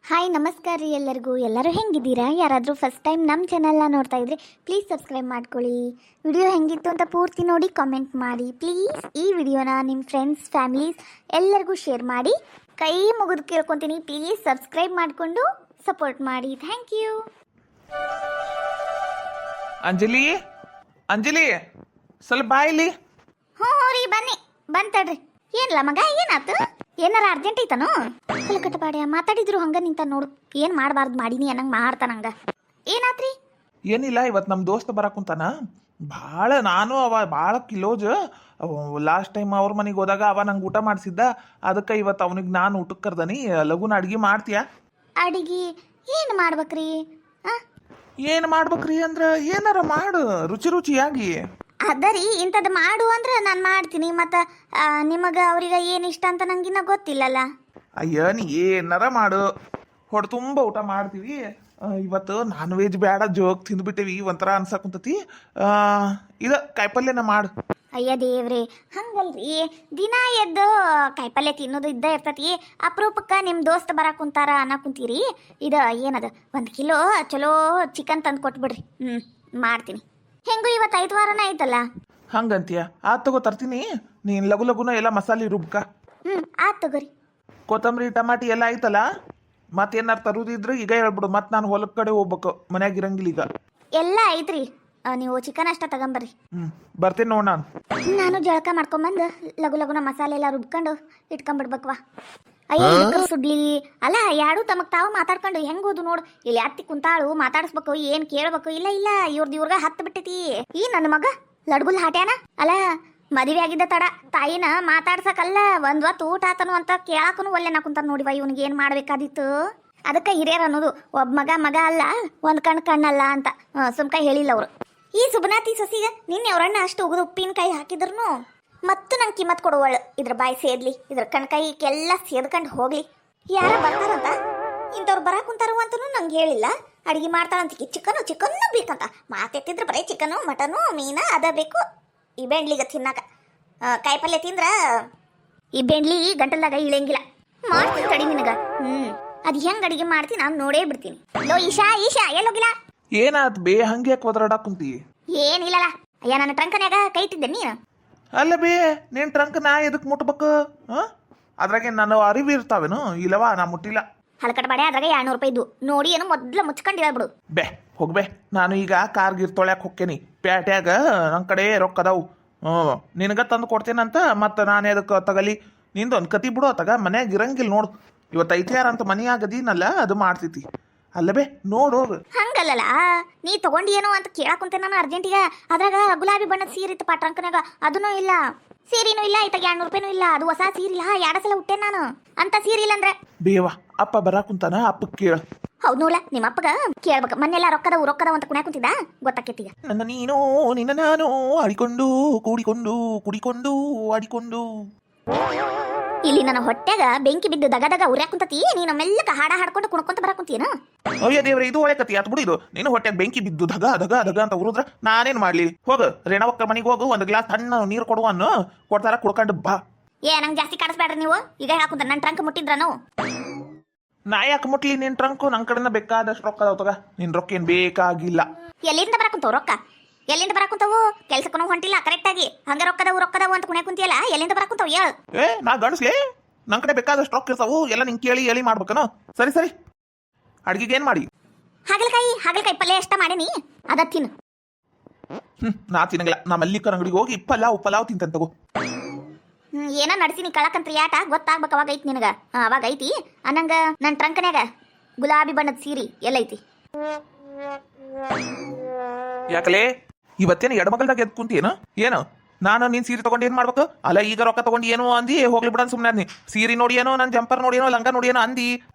Hi ನಮಸ್ಕಾರ ರೀ ಎಲ್ಲರೂ ಹೆಂಗಿದ್ದೀರಾ? ಯಾರಾದರೂ ಫಸ್ಟ್ ಟೈಮ್ ನಮ್ಮ ಚಾನಲ್ನ ನೋಡ್ತಾ ಇದ್ರೆ ಪ್ಲೀಸ್ ಸಬ್ಸ್ಕ್ರೈಬ್ ಮಾಡ್ಕೊಳ್ಳಿ. ವಿಡಿಯೋ ಹೆಂಗಿತ್ತು ಅಂತ ಪೂರ್ತಿ ನೋಡಿ ಕಾಮೆಂಟ್ ಮಾಡಿ. ಪ್ಲೀಸ್ ಈ ವಿಡಿಯೋನ ನಿಮ್ಮ ಫ್ರೆಂಡ್ಸ್ ಫ್ಯಾಮಿಲೀಸ್ ಎಲ್ಲರಿಗೂ ಶೇರ್ ಮಾಡಿ. ಕೈ ಮುಗಿದು ಕೇಳ್ಕೊತೀನಿ, ಪ್ಲೀಸ್ ಸಬ್ಸ್ಕ್ರೈಬ್ ಮಾಡಿಕೊಂಡು ಸಪೋರ್ಟ್ ಮಾಡಿ. Thank you. ಅಂಜಲಿ ಅಂಜಲಿ ಸ್ವಲ್ಪ ಬಾ ಇಲ್ಲಿ. ಹ್ಞೂ ರೀ, ಬನ್ನಿ ಬಂತಡ್ರಿ. ಏನಿಲ್ಲ ಮಗ, ಏನಾಯ್ತು? ಏನಾರ ಅರ್ಜೆಂಟ್ ಐತನೋ? ಕಟ್ಟಪಾಡ್ಯ ಮಾತಾಡಿದ್ರು ಹಂಗ ನಿಂತ ನೋಡು. ಏನು ಮಾಡಬಾರ್ದು ಮಾಡೀನಿ ಅನ್ನಂಗೆ ಮಾಡ್ತಾನಂಗ. ಏನಾತ್ರಿ? ಏನಿಲ್ಲ, ಇವತ್ತು ನಮ್ಮ ದೋಸ್ತ ಬರಾಕುಂತಾನ. ನಾನು ಭಾಳ ಕಿಲೋಜ್. ಲಾಸ್ಟ್ ಟೈಮ್ ಅವ್ರ ಮನೆಗೆ ಹೋದಾಗ ಅವ ನಂಗೆ ಊಟ ಮಾಡಿಸಿದ್ದ. ಅದಕ್ಕೆ ಇವತ್ತು ಅವನಿಗೆ ನಾನು ಊಟಕ್ಕೆ ಕರ್ದನಿ. ಲಘುನ ಅಡ್ಗೆ ಮಾಡ್ತೀಯಾ? ಅಡಿಗೆ ಏನು ಮಾಡ್ಬೇಕ್ರಿ? ಏನು ಮಾಡ್ಬೇಕ್ರಿ ಅಂದ್ರೆ ಏನಾರ ಮಾಡು, ರುಚಿಯಾಗಿ. ಅದರಿ ಇಂಥದ್ದು ಮಾಡು ಅಂದ್ರೆ ನಾನು ಮಾಡ್ತೀನಿ. ಮತ್ತು ನಿಮಗೆ ಅವ್ರಿಗೆ ಏನು ಇಷ್ಟ ಅಂತ ನಂಗಿನ್ನ ಗೊತ್ತಿಲ್ಲಲ್ಲ. ಅಯ್ಯ, ನೀ ಏನಾರ ಮಾಡು, ಹೊಡೆ ತುಂಬ ಊಟ ಮಾಡ್ತೀವಿ. ಇವತ್ತು ನಾನ್ ವೆಜ್ ಬೇಡ, ಜೋಗ್ ತಿಂದ್ಬಿಟ್ಟೇವಿ, ಒಂಥರ ಅನ್ಸಕುಂತತಿ. ಕಾಯಿಪಲ್ಯನ ಮಾಡು. ಅಯ್ಯ ದೇವ್ರಿ, ಹಂಗಲ್ರಿ. ದಿನ ಎದ್ದು ಕಾಯಿಪಲ್ಯ ತಿನ್ನೋದು ಇದ್ದ ಇರ್ತತಿ. ಅಪರೂಪಕ್ಕೆ ನಿಮ್ಮ ದೋಸ್ತ ಬರಾಕುಂತಾರ ಅನ್ನಕುಂತೀರಿ. ಇದು ಏನದು, 1 ಕಿಲೋ ಚಲೋ ಚಿಕನ್ ತಂದು ಕೊಟ್ಬಿಡ್ರಿ. ಮಾಡ್ತೀನಿ. ಹೆಂಗೂ ಇವತ್ತು 5 ವಾರನ ಆಯ್ತಲ್ಲ. ಹಂಗಂತೀಯ? ಆತ್ ತಗೋ, ತರ್ತೀನಿ. ನೀನು ಲಘುನ ಎಲ್ಲ ಮಸಾಲೆ ರುಬ್ಕ. ಆತ್ ತಗೋರಿ. ಕೊತ್ತಂಬರಿ ಟಮಾಟಿ ಎಲ್ಲ ಆಯ್ತಲ್ಲ? ಮತ್ತೇನಾರು ತರುದಿದ್ರೆ ಈಗ ಹೇಳ್ಬಿಡು, ಮತ್ತೆ ನಾನು ಹೊಲದ ಕಡೆ ಹೋಗ್ಬೇಕು, ಮನ್ಯಾಗ ಇರಂಗಿಲ್ಲ ಈಗ. ಎಲ್ಲ ಐತ್ರಿ, ನೀವು ಚಿಕನ್ ಅಷ್ಟ ತಗೊಂಬರ್ರಿ. ಬರ್ತೇನೆ ನೋಡ್ ನಾನು ಜಳಕ ಮಾಡ್ಕೊಂಬಂದು ಲಘುನ ಮಸಾಲೆ ಎಲ್ಲ ರುಬ್ಕೊಂಡು ಇಟ್ಕೊಂಡ್ಬಿಡ್ಬೇಕವಾ. ಅಯ್ಯ ಸುಡ್ಲಿ ಅಲ್ಲ, ಯಾರು ತಮಗ್ ತಾವು ಮಾತಾಡ್ಕೊಂಡು ಹೆಂಗೋದು ನೋಡು. ಇಲ್ಲಿ ಅತ್ತಿ ಕುಂತಾಳು, ಮಾತಾಡಿಸ್ಬೇಕು, ಏನ್ ಕೇಳ್ಬೇಕು. ಇಲ್ಲ ಇವ್ರಗ ಹತ್ತು ಬಿಟ್ಟೈತಿ. ಈ ನನ್ನ ಮಗ ಲಡ್ಗುಲ್ ಹಾಟ್ಯಾನ ಅಲ್ಲ. ಮದುವೆ ಆಗಿದ್ದ ತಡ ತಾಯಿನ ಮಾತಾಡ್ಸಕಲ್ಲ, ಒಂದ್ ಹೊತ್ತು ಊಟ ಆತನು ಅಂತ ಕೇಳಾಕನು ಒಲ್ಲೆನ ಕುಂತ ನೋಡಿವ. ಇವ್ನಿಗೆ ಏನ್ ಮಾಡ್ಬೇಕಾದಿತ್ತು? ಅದಕ್ಕೆ ಹಿರಿಯರ್ ಅನ್ನೋದು ಒಬ್ಬ ಮಗ ಅಲ್ಲ, ಒಂದ್ ಕಣ್ಣಲ್ಲ ಅಂತ ಸುಮ್ಕಾಯಿ ಹೇಳಿಲ್ಲ ಅವ್ರು. ಈ ಸುಬನಾತಿ ಸಸಿಗ ನಿನ್ನೆ ಅವ್ರಣ್ಣ ಅಷ್ಟು ಉಗಿದು ಉಪ್ಪಿನಕಾಯಿ ಹಾಕಿದ್ರು ಮತ್ತು ನಂಗೆ ಕಿಮ್ಮತ್ ಕೊಡುವಳು. ಇದ್ರ ಬಾಯಿ ಸೇದ್ಲಿ, ಇದ್ರ ಕಣ್ಕಾಯಿಗೆಲ್ಲ ಸೇದ್ಕೊಂಡು ಹೋಗ್ಲಿ. ಯಾರ ಬರ್ತಾರಂತ ಇಂಥವ್ರು ಬರಾಕ್ ಕುಂತಾರು ಅಂತನೂ ನಂಗೆ ಹೇಳಿಲ್ಲ. ಅಡಿಗೆ ಮಾಡ್ತಾಳಂತ ಚಿಕನ್ನು ಬೇಕಂತ ಮಾತೆತ್ತಿದ್ರೆ ಬರೀ ಚಿಕನು ಮಟನು ಮೀನ ಅದ ಬೇಕು. ಈ ಬೆಂಡ್ಲಿಗ ತಿನ್ನಾಕ ಕಾಯಿಪಲ್ಯ ತಿಂದ್ರ ಈ ಬೆಂಡ್ಲಿ ಗಂಟಲ್ದಾಗ ಇಳಂಗಿಲ್ಲ. ಮಾಡ್ತೀನಿ ತಡಿ ನಿನಗ. ಅದು ಹೆಂಗ್ ಅಡಿಗೆ ಮಾಡ್ತೀನಿ ನಾನು ನೋಡೇ ಬಿಡ್ತೀನಿ. ಲೋ ಈಶಾ ಎಲ್ಲೋಗಿಲ್ಲ? ಏನಾತ್ ಬೇ, ಹಂಗೆ ಒದರಾಡಕ್ ಕುಂತಿ? ಏನಿಲ್ಲಲ್ಲ. ಅಯ್ಯ, ನನ್ನ ಟ್ರಂಕನ್ಯಾಗ ಕೈ ಇಟ್ಟಿದ್ದೆ ನೀನು. ಅಲ್ಲ ಬೇ, ನೀನ್ ಟ್ರಂಕ್ ನಾ ಎದಕ್ ಮುಟ್ಬೇಕು? ಅದ್ರಾಗೆ ನಾನು ಅರಿವು ಇರ್ತಾವೇನು? ಇಲ್ಲವಾ, ನಾ ಮುಟ್ಟಿಲ್ಲ. ಹಲಕಟ ಬಾಡೆ, ಅದ್ರಾಗ 200 ರೂಪಾಯಿ ಇದ್ದು ನೋಡಿ. ಏನು ಮೊದ್ಲು ಮುಚ್ಕೊಂಡಿಲ್ಲ ಬಿಡು. ಬೇ ಹೋಗ್ಬೇ, ನಾನು ಈಗ ಕಾರ್ಗಿರ್ ತೊಳ್ಯಾಕ ಹೊಕ್ಕೇನಿ. ಪ್ಯಾಟ್ಯಾಗ ನನ್ನ ಕಡೆ ರೊಕ್ಕ ಅದಾವು. ನಿನಗ ತಂದು ಕೊಡ್ತೇನಂತ. ಮತ್ತು ನಾನು ಅದಕ್ಕೆ ತಗಲಿ. ನಿಂದೊಂದು ಕತಿ ಬಿಡು, ತಗ ಮನ್ಯಾಗ ಇರಂಗಿಲ್ಲ ನೋಡು. ಇವತ್ತು ಐತ್ಯಾರ ಅಂತ ಮನೆಯಾಗದೀನಲ್ಲ, ಅದು ಮಾಡ್ತೈತಿ. ಅಲ್ಲಬೇ ನೋಡು. ಹಂಗಲ್ಲಲ್ಲ, ನೀ ತಗೊಂಡಿಯೇನೋ ಅಂತ ಕೇಳಾಕುಂತೆ ನಾನು ಅರ್ಜೆಂಟಿಗ. ಅದ್ರಾಗ ಗುಲಾಬಿ ಬಣ್ಣದ ಸೀರೆ ಇತ್ತಪ್ಪ ಟ್ರಂಕ್ನಾಗ, ಅದನ್ನೂ ಇಲ್ಲ. ಸೀರೆನೂ ಇಲ್ಲ, ಆಯ್ತಾಗ 200 ರೂಪಾಯಿನೂ ಇಲ್ಲ. ಅದು ಹೊಸ ಸೀರೆ ಇಲ್ಲ, 2 ಸಲ ಹುಟ್ಟೆ ನಾನು. ಅಂತ ಸೀರೆ ಇಲ್ಲ ಅಂದ್ರೆ ಬೇವಾ, ಅಪ್ಪ ಬರಾಕುಂತಾನ, ಅಪ್ಪ ಕೇಳ. ಹೌದು ನೋಡ್ಲ, ನಿಮ್ಮ ಅಪ್ಪಗ ಕೇಳ್ಬೇಕು. ಮೊನ್ನೆಲ್ಲ ರೊಕ್ಕದ ಅಂತ ಕುಣ್ಯಾಕ ಕುಂತಿದ್ದ, ಗೊತ್ತಾಕೈತಿಗ. ನನ್ನ ನೀನು ನಿನ್ನ ನಾನು ಆಡಿಕೊಂಡು ಕುಡಿಕೊಂಡು ಆಡಿಕೊಂಡು. ಇಲ್ಲಿ ನನ್ನ ಹೊಟ್ಟೆಗ ಬೆಂಕಿ ಬಿದ್ದು ದಗದಗ ಉರ್ಯಾಕ ಕುಂತತಿ. ನೀನು ಮೆಲ್ಲಕ ಹಾಡ ಹಾಡ್ಕೊಂಡು ಕುಣ್ಕೊಂತ ಬರಾಕುಂತೀನ. ಅಯ್ಯ ದೇವ್ರೆ, ಇದು ಒಳ್ಳೆ ಕತಿ ಆತ್ ಬಿಡು. ಇದು ನೀನು ಹೊಟ್ಟೆಗ ಬೆಂಕಿ ಬಿದ್ದು ದಗ ಅಂತ ಉರುದ್ರ ನಾನೇನ್ ಮಾಡ್ಲಿ? ಹೋಗು, ರೇಣವಕ್ಕ ಮನೆಗೆ ಹೋಗು, 1 ಗ್ಲಾಸ್ ತಣ್ಣ ನೀರು ಕೊಡುವನ್ನು ಕೊಡ್ತಾರ, ಕುಡ್ಕೊಂಡು ಬಾ. ನಂಗೆ ಜಾಸ್ತಿ ಕಾಡಿಸ್ಬೇಡ್ರಿ ನೀವು. ಈಗ ಹಾಕುಂತ ನನ್ನ ಟ್ರಂಕ್ ಮುಟ್ಟಿದ್ರ ನಾವು. ನಾ ಯಾಕೆ ಮುಟ್ಲಿ ನಿನ್ ಟ್ರಂಕ್? ನನ್ ಕಡೆನ ಬೇಕಾದಷ್ಟು ರೊಕ್ಕ ಅದಾವ, ತಗ. ನಿನ್ ರೊಕ್ಕ ಏನ್ ಬೇಕಾಗಿಲ್ಲ. ಎಲ್ಲಿಂದ ಬರಾಕುಂತಾವ ರೊಕ್ಕ? ಎಲ್ಲಿಂದ ಬರಾಕುಂತಾವು? ಕೆಲ್ಸಕ್ಕೂ ಹೊಂಟಿಲ್ಲ ಕರೆಕ್ಟ್ ಆಗಿ. ಹಂಗ ರೊಕ್ಕದವು ಅಂತ ಕುಣ್ಯಾಕ ಕುಂತಿಯಲ್ಲ, ಎಲ್ಲಿಂದ ಬರಾಕುಂತಾವ ಹೇಳು? ನಾ ಗಣಸ್ಲೆ, ನನ್ ಕಡೆ ಬೇಕಾದಷ್ಟು ರೊಕ್ಕ ಇರ್ತಾವು. ಎಲ್ಲ ನಿಂಗೆ ಕೇಳಿ ಮಾಡ್ಬೇಕನ? ಸರಿ ಅಡ್ಗಿಗೆ ಏನ್ ಮಾಡಿ? ಹಾಗಲಕಾಯಿ ಪಲ್ಯ ಎಷ್ಟ ಮಾಡೀನಿ, ಅದ ತಿನ್ನು. ನಾ ತಿನ್ನಂಗಿಲ್ಲ. ನಾ ಮಲ್ಲಿಕರ ಅಂಗಡಿಗೆ ಹೋಗಿ ಪಲಾವ್ ತಿಂತೇನೆ, ತಗೋ. ಏನ ನಡ್ಸಿನಿ ಕಳಕಂತ್ರಿ ಆಟ ಗೊತ್ತಾಗ್ಬೇಕು. ಅವಾಗ ಐತಿ ನಿನಗ, ಅವಾಗ ಐತಿ ಅನ್ನಂಗ. ನನ್ನ ಟ್ರಂಕ್ನ್ಯಾಗ ಗುಲಾಬಿ ಬಣ್ಣದ ಸೀರೆ ಎಲ್ಲೈತಿ? ಯಾಕಲೇ ಇವತ್ತೇನು ಎಡಮಗಲ್ದಾಗ ಎದ್ ಕುಂತೇನು? ಏನು ನಾನು ನೀನ್ ಸೀರೆ ತಗೊಂಡು ಏನ್ ಮಾಡ್ಬೇಕು? ಅಲ್ಲ, ಈಗ ರೊಕ್ಕ ತಗೊಂಡು ಏನೋ ಅಂದಿ, ಹೋಗ್ಲಿ ಬಿಡ ಸುಮ್ಮನೆ ಅಂದಿ. ಸೀರೆ ನೋಡಿ ಏನೋ, ನನ್ನ ಜಂಪರ್ ನೋಡಿ ಏನೋ, ಲಂಗ ನೋಡಿ ಏನೋ ಅಂದಿ.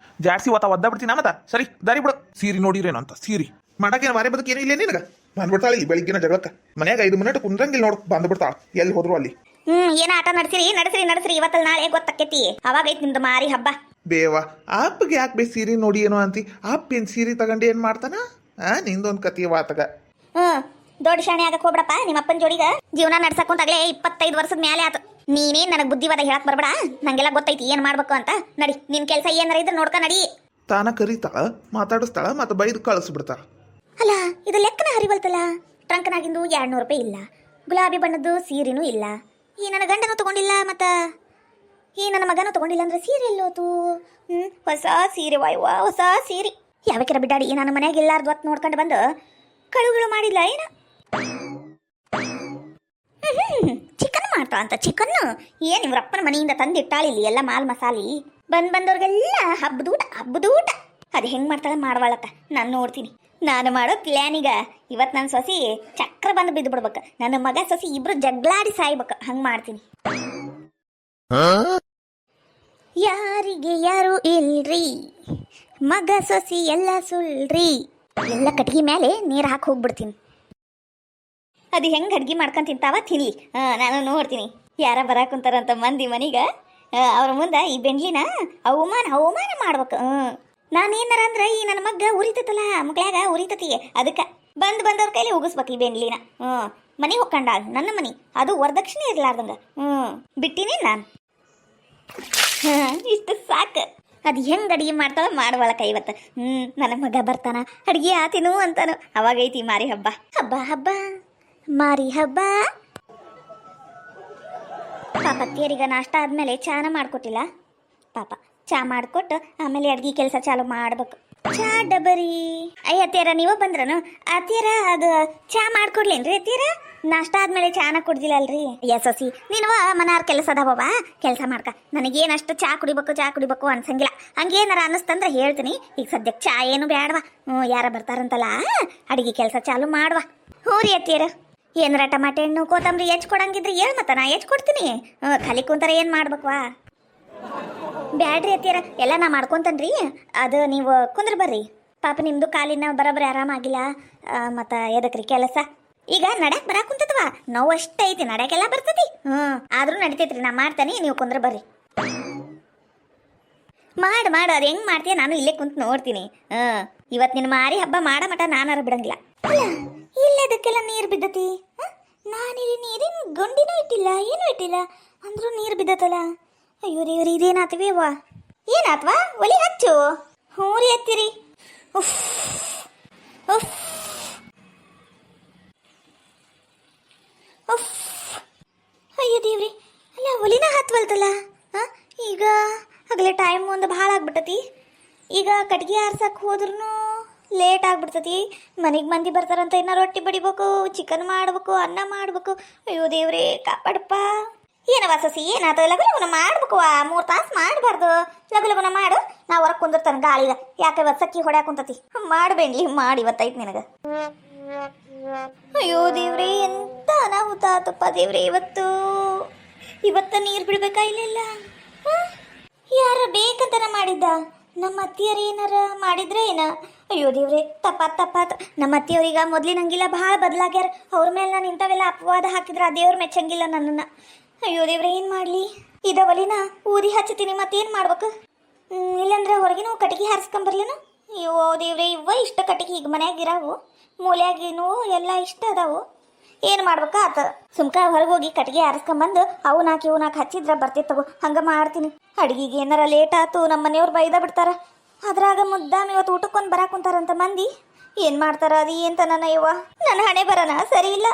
ಜಾಸ್ತಿ ಒದ್ದ ಬಿಡ್ತೀನಿ ಮತ್ತ. ಸರಿ ದಾರಿ ಬಿಡು. ಸೀರೆ ನೋಡಿರೇನೋ ಅಂತ ಸೀರೆ ಮಾಡಕ್ಕೇನು ಮಾರೇ ಬದಕ್ಕೇನು ಇಲ್ಲ ನಿನಗ? ಬಂದ್ಬಿಡ್ತಾಳೆ ಇಲ್ಲಿ ಬೆಳಿಗ್ಗಿನ ಜಗಳಕ್ಕ. ಮನ್ಯಾಗ 5 ಮಿನಿಟ್ ಕುಂದ್ರಂಗಿಲ್ಲ ನೋಡು, ಬಂದ್ಬಿಡ್ತಾಳ ಎಲ್ಲಿ ಹೋದ್ರು ಅಲ್ಲಿ. ಏನ ಆಟ ನಡ್ಸ್ರಿ ಇವತ್ತಲ್ಲಿ ನಾಳೆ ಗೊತ್ತಾಕೈತಿ. ಅವಾಗ ಐತಿ ನಿಮ್ದು ಮಾರಿ ಹಬ್ಬ. ಬೇವ ಆಪ್ಗೆ ಯಾಕೆ ಬೇ ಸೀರೆ ನೋಡಿ ಏನೋ ಅಂತಿ? ಆಪ್ ಏನ್ ಸೀರೆ ತಗೊಂಡು ಏನ್ ಮಾಡ್ತಾನ? ನಿಂದೊಂದು ಕತಿ ವಾತಗ. ದೊಡ್ಡ ಶಾಣೆ ಆಗಕ್ಕೆ ಹೋಗ್ಬಿಡಪ್ಪ. ನಿಮ್ಮ ಅಪ್ಪನ ಜೋಡಿಗ ಜೀವನ ನಡ್ಸಕೊಂತಾಗಲೇ 25 ವರ್ಷದ ಮೇಲೆ ಆತು. ನೀನೇನು ನನಗೆ ಬುದ್ಧಿವಾದ ಹೇಳಕ್ ಬರ್ಬೇಡ. ನಂಗೆಲ್ಲ ಗೊತ್ತೈತಿ ಏನು ಮಾಡ್ಬೇಕು ಅಂತ. ನಡಿ, ನಿನ್ನ ಕೆಲಸ ಏನಾರ ಇದ್ರೆ ನೋಡ್ಕ ನಡಿ. ತಾನ ಕರೀತಾಳ ಮಾತಾಡಿಸ್ತಾಳ ಮತ್ತೆ ಬೈದು ಕಳಿಸ್ಬಿಡ್ತಾಳ. ಅಲ್ಲ ಇದು ಲೆಕ್ಕನ ಹರಿವಲ್ತಲ್ಲ. ಟ್ರಂಕ್ನಾಗಿಂದು 200 ರೂಪಾಯಿ ಇಲ್ಲ, ಗುಲಾಬಿ ಬಣ್ಣದ್ದು ಸೀರೆನೂ ಇಲ್ಲ, ಈ ನನ್ನ ಗಂಡನೂ ತಗೊಂಡಿಲ್ಲ, ಮತ್ತು ಈ ನನ್ನ ಮಗನೂ ತಗೊಂಡಿಲ್ಲ ಅಂದ್ರೆ ಸೀರೆ ಎಲ್ಲೋತು? ಹೊಸ ಸೀರೆ ವಾಯುವ, ಹೊಸ ಸೀರೆ. ಯಾವಕ್ಕಿರ ಬಿಡ್ಡಾಡಿ ನನ್ನ ಮನ್ಯಾಗ ಎಲ್ಲಾರ್ದು ಹೊತ್ತು ನೋಡ್ಕೊಂಡು ಬಂದು ಕಳುಗಳು ಮಾಡಿಲ್ಲ ಏನ? ಚಿಕನ್ ಮಾಡ್ತಾ ಅಂತ ಚಿಕನ್ ಏನು ಇವ್ರಪ್ಪನ ಮನೆಯಿಂದ ತಂದಿಟ್ಟಾಳಿಲ್ಲಿ ಎಲ್ಲ ಮಾಲ್ ಮಸಾಲಿ. ಬಂದವ್ರಿಗೆಲ್ಲ ಹಬ್ಬದೂಟ ಅದು ಹೆಂಗೆ ಮಾಡ್ತಾಳೆ ಮಾಡವಾಳತ್ತ ನಾನು ನೋಡ್ತೀನಿ. ನಾನು ಮಾಡೋ ಪ್ಲ್ಯಾನಿಗ ಇವತ್ತು ನನ್ನ ಸೊಸಿ ಚಕ್ರ ಬಂದು ಬಿದ್ದು ಬಿಡ್ಬೇಕು, ನನ್ನ ಮಗ ಸೊಸಿ ಇಬ್ರು ಜಗ್ಲಾಡಿ ಸಾಯ್ಬೇಕು, ಹಂಗೆ ಮಾಡ್ತೀನಿ. ಯಾರಿಗೆ ಯಾರು ಇಲ್ರಿ, ಮಗ ಸೊಸಿ ಎಲ್ಲ ಸುಳ್ರಿ, ಎಲ್ಲ ಕಟ್ಗಿ ಮೇಲೆ ನೀರು ಹಾಕಿ ಹೋಗ್ಬಿಡ್ತೀನಿ. ಅದು ಹೆಂಗೆ ಅಡ್ಗೆ ಮಾಡ್ಕೊಂಡು ತಿಂತಾವ ತಿನ್ಲಿ, ನಾನು ನೋಡ್ತೀನಿ. ಯಾರ ಬರಾಕುಂತಾರಂತ ಮಂದಿ ಮನೀಗ ಅವ್ರ ಮುಂದೆ ಈ ಬೆಂಡ್ಲಿನ ಅವಮಾನ ಮಾಡ್ಬೇಕು. ನಾನೇನಾರ ಅಂದ್ರೆ ಈ ನನ್ನ ಮಗ್ಗ ಉರಿತತಲ್ಲ, ಮಕ್ಳಾಗ ಉರಿತತಿ, ಅದಕ್ಕೆ ಬಂದವ್ರ ಕೈಲಿ ಉಗಿಸ್ಬೇಕು ಈ ಬೆಂಡ್ಲಿನ. ಮನೆಗೆ ಹೋಗ್ಕೊಂಡ ನನ್ನ ಮನೆ, ಅದು ವರದಕ್ಷಿಣೆ ಇರ್ಲಾರ್ದಂಗ ಬಿಟ್ಟಿನಿ ನಾನು. ಇಷ್ಟು ಸಾಕು. ಅದು ಹೆಂಗೆ ಅಡಿಗೆ ಮಾಡ್ತಾವ ಮಾಡುವಳಕ ಇವತ್ತು. ನನ್ನ ಮಗ ಬರ್ತಾನ, ಅಡಿಗೆ ಆತಿನೂ ಅಂತಾನು. ಅವಾಗೈತಿ ಮಾರಿ ಹಬ್ಬ ಮಾರಿ ಹಬ್ಬ. ಪಾಪ ಅತ್ತಿಯರಿಗೆ ನಾಷ್ಟ ಆದ್ಮೇಲೆ ಚಾನ ಮಾಡ್ಕೊಟ್ಟಿಲ್ಲ ಪಾಪ. ಚಾ ಮಾಡಿಕೊಟ್ಟು ಆಮೇಲೆ ಅಡ್ಗೆ ಕೆಲಸ ಚಾಲು ಮಾಡ್ಬೇಕು. ಚಾ ಡಬರಿ. ಅಯ್ಯ ಅತ್ತಿಯರ ನೀವು ಬಂದ್ರನು? ಅತ್ತಿಯರ ಅದು ಚಾ ಮಾಡ್ಕೊಡ್ಲೇನ್ರಿ ಅತ್ತಿಯರ? ನಾಷ್ಟ ಆದ್ಮೇಲೆ ಚಾನ ಕುಡ್ದಿಲ್ಲ ಅಲ್ರಿ? ಸೊಸಿ ನೀನು ಮನಾರ್ ಕೆಲಸ ಅದಾವ, ಕೆಲಸ ಮಾಡ್ಕ. ನನಗೇನಷ್ಟು ಚಾ ಕುಡಿಬೇಕು ಅನ್ಸಂಗಿಲ್ಲ. ಹಂಗೇನಾರ ಅನ್ನಿಸ್ತಂದ್ರೆ ಹೇಳ್ತೀನಿ. ಈಗ ಸದ್ಯಕ್ಕೆ ಚಾ ಏನು ಬೇಡವಾ, ಯಾರ ಬರ್ತಾರಂತಲ್ಲ ಅಡಿಗೆ ಕೆಲಸ ಚಾಲು ಮಾಡುವ. ಹ್ಞೂ ರೀ ಅತ್ತಿಯರ. ಏನರ ಟಮಾಟೆ ಹಣ್ಣು ಕೊತ್ತಂಬರಿ ಕೊಡಂಗಿದ್ರೆ ಹೇಳು, ಮತ್ತ ನಾ ಕೊಡ್ತೀನಿ. ಖಾಲಿ ಕುಂತಾರ ಏನು ಮಾಡ್ಬೇಕವಾ? ಬ್ಯಾಡ್ರಿ ಅತ್ತಿಯರ, ಎಲ್ಲ ನಾ ಮಾಡ್ಕೊಂತನ್ರಿ. ಅದು ನೀವು ಕುಂದ್ರ ಬರ್ರಿ. ಪಾಪ ನಿಮ್ದು ಕಾಲಿನ ಬರೋಬ್ಬರಿ ಆರಾಮಾಗಿಲ್ಲ, ಮತ್ತು ಎದಕ್ರಿ ಕೆಲಸ? ಈಗ ನಡ್ಯಾಕ್ ಬರಾಕ್ ಕುಂತತ್ವ, ನೋವು ಅಷ್ಟೈತಿ, ನಡ್ಯಾಕೆಲ್ಲ ಬರ್ತತಿ. ಆದ್ರೂ ನಡಿತೈತ್ರಿ, ನಾ ಮಾಡ್ತಾನೆ, ನೀವು ಕುಂದ್ರ ಬರ್ರಿ. ಮಾಡು ಅದು ಹೆಂಗ್ ಮಾಡ್ತೀಯ ನಾನು ಇಲ್ಲೇ ಕುಂತ ನೋಡ್ತೀನಿ. ಇವತ್ತು ನಿನ್ನ ಮಾರಿ ಹಬ್ಬ ಮಾಡ ಮಟ ನಾನಾರ ಬಿಡಂಗಿಲ್ಲ. ಇಲ್ಲದಕ್ಕೆಲ್ಲ ನೀರು ಬಿದ್ದತಿ. ನಾನಿಲ್ಲಿ ನೀರಿನ ಗುಂಡಿನೂ ಇಟ್ಟಿಲ್ಲ, ಏನೂ ಇಟ್ಟಿಲ್ಲ, ಅಂದ್ರೂ ನೀರು ಬಿದ್ದತಲ್ಲ. ಅಯ್ಯೋ ರೀ ಇದೇನಾತ್ವಿ ಅವ್ವ? ಏನಾತ್ವಾ? ಒಲಿ ಹಚ್ಚು. ಹ್ಞೂ ರೀ ಹತ್ತಿರಿ. ಉಫ್ ಉಫ್ ಉಫ್. ಅಯ್ಯೋ ದೇವ್ರಿ, ಅಲ್ಲ ಒಲಿನ ಹತ್ವಲ್ತಲ್ಲ. ಈಗ ಆಗಲೇ ಟೈಮ್ ಒಂದು ಭಾಳ ಆಗ್ಬಿಟ್ಟತಿ. ಈಗ ಕಟ್ಗೆ ಆರ್ಸಕ್ಕೆ ಹೋದ್ರೂ ಲೇಟ್ ಆಗ್ಬಿಡ್ತತಿ. ಮನೆಗೆ ಮಂದಿ ಬರ್ತಾರಂತ ಇನ್ನ ರೊಟ್ಟಿ ಬಡಿಬೇಕು, ಚಿಕನ್ ಮಾಡ್ಬೇಕು, ಅನ್ನ ಮಾಡ್ಬೇಕು. ಅಯ್ಯೋ ದೇವ್ರೇ ಕಾಪಾಡಪ್ಪ. ಏನವ ಸಸಿ ಏನಾತ? ಲಗುಲಗುನ ಮಾಡ್ಬೇಕು, 3 ತಾಸು ಮಾಡಬಾರ್ದು. ಲಗುಲಗುನ ಮಾಡು, ನಾ ಹೊರಗೆ ಕುಂದಿರ್ತಾನೆ ಗಾಳಿಗ. ಯಾಕೆ ಇವತ್ತು ಸಕ್ಕಿ ಹೊಡ್ಯಾಕ ಕುಂತತಿ? ಮಾಡಬೇಡ್ಲಿ, ಮಾಡಿ ಇವತ್ತೈತೆ ನಿನಗೆ. ಅಯ್ಯೋ ದೇವ್ರೇ, ಎಂತ ಅನಾಹುತ ಆತಪ್ಪ ದೇವ್ರೇ. ಇವತ್ತು ನೀರು ಬಿಡ್ಬೇಕಾ? ಇಲ್ಲ ಯಾರ ಬೇಕಂತನ ಮಾಡಿದ್ದ? ನಮ್ಮ ಅತ್ತಿಯರು ಏನಾರ ಮಾಡಿದ್ರೆ ಏನ? ಅಯ್ಯೋ ದೇವ್ರೆ, ತಪ್ಪಾತ್. ನಮ್ಮ ಅತ್ತಿಯವ್ರೀಗ ಮೊದ್ಲಿನಂಗಿಲ್ಲ, ಭಾಳ ಬದಲಾಗ್ಯಾರ. ಅವ್ರ ಮೇಲೆ ನಾನು ಇಂಥವೆಲ್ಲ ಅಪವಾದ ಹಾಕಿದ್ರೆ ಆ ದೇವ್ರು ಮೆಚ್ಚಂಗಿಲ್ಲ ನನ್ನನ್ನು. ಅಯ್ಯೋ ದೇವ್ರೆ, ಏನು ಮಾಡಲಿ? ಇದವಲಿನ ಊದಿ ಹಚ್ಚತೀನಿ, ಮತ್ತೇನು ಮಾಡ್ಬೇಕು? ಇಲ್ಲಾಂದ್ರೆ ಹೊರಗಿನ ಕಟ್ಟಿಗೆ ಹಾರಿಸ್ಕೊಂಬರ್ಲೇನು? ಅಯ್ಯೋ ದೇವ್ರೆ, ಇಷ್ಟ ಕಟ್ಟಿಗೆ ಈಗ ಮನ್ಯಾಗಿರಾವು, ಮೂಲ್ಯಾಗಿನೂ ಎಲ್ಲ ಇಷ್ಟ ಅದಾವು. ಏನು ಮಾಡ್ಬೇಕಾ ಆತ? ಸುಮ್ಕ ಹೊರಗೆ ಹೋಗಿ ಕಟ್ಟಿಗೆ ಹಾರಿಸ್ಕೊಂಬಂದು ಅವನಾಕಿ ಹಚ್ಚಿದ್ರೆ ಬರ್ತಿತ್ತವು. ಹಂಗೆ ಮಾಡ್ತೀನಿ. ಅಡ್ಗಿಗೆ ಏನಾರ ಲೇಟ್ ಆಯ್ತು, ನಮ್ಮ ಮನೆಯವ್ರು ಬೈದ ಬಿಡ್ತಾರ. ಅದ್ರಾಗ ಮುದ್ದಾಮ ಇವತ್ತು ಊಟಕ್ಕೊಂದು ಬರಾಕುಂತಾರಂತ ಮಂದಿ. ಏನು ಮಾಡ್ತಾರ? ಅದು ಏನ್ ತನ ಇವ? ನನ್ನ ಹಣೆ ಬರನ ಸರಿ ಇಲ್ಲ.